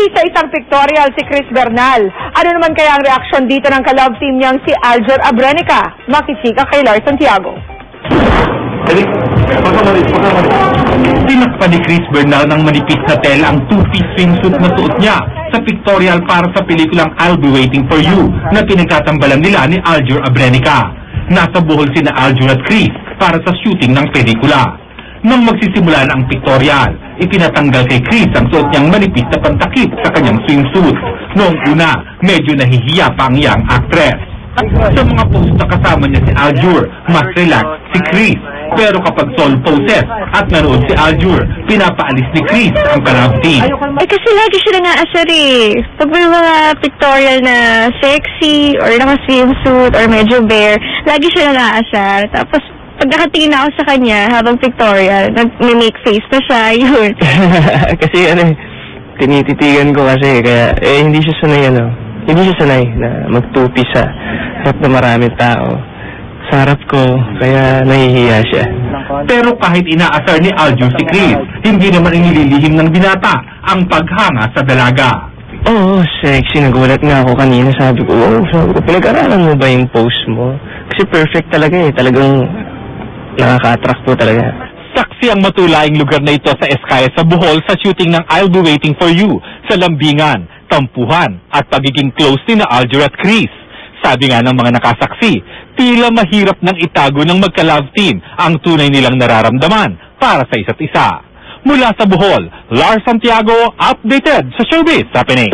Sexy sa isang pictorial si Chris Bernal. Ano naman kaya ang reaksyon dito ng ka-love team niyang si Aljur Abrenica? Makichika kay Lars Santiago. Tinakpan ni Chris Bernal ng manipis na tela ang two-piece swimsuit na suot niya sa pictorial para sa pelikulang I'll Be Waiting For You na pinagtatambalan nila ni Aljur Abrenica. Nasa Bohol sina Aljur at Chris para sa shooting ng pelikula. Nang magsisimula na ang pictorial, itinatanggal kay Chris ang suot niyang manipis na pantakip sa kanyang swimsuit. Noong una, medyo nahihiya pa ang young actress. Sa mga post na kasama niya si Aljur, mas relax si Chris. Pero kapag solo poses at nanood si Aljur, pinapaalis ni Chris ang ka-love team. Kasi lagi siya nang-aasar eh. Pag may mga pictorial na sexy or naka-swimsuit or medyo bare, lagi siya nang-aasar. Tapos pag nakatingin ako sa kanya habang pictorial, nag-make face na siya, yun. Kasi tinititigan ko kasi, kaya hindi siya sanay na magtupi sa harap na maraming tao. Sa harap ko, kaya nahihiya siya. Pero kahit inaasar ni Aljur si Chris, hindi naman inililihim ng binata ang paghanga sa dalaga. Oo, sexy. Nagulat nga ako kanina. Sabi ko, pinag-aralan mo ba yung pose mo? Kasi perfect talaga eh. Talagang nakaka-attract po talaga. Saksi ang matulaing lugar na ito sa Eskaya sa Bohol sa shooting ng I'll Be Waiting For You sa lambingan, tampuhan at pagiging close ni na Aljur at Chris. Sabi nga ng mga nakasaksi, tila mahirap nang itago ng magka-love team ang tunay nilang nararamdaman para sa isa't isa. Mula sa Bohol, Lars Santiago, updated sa Showbiz Happening.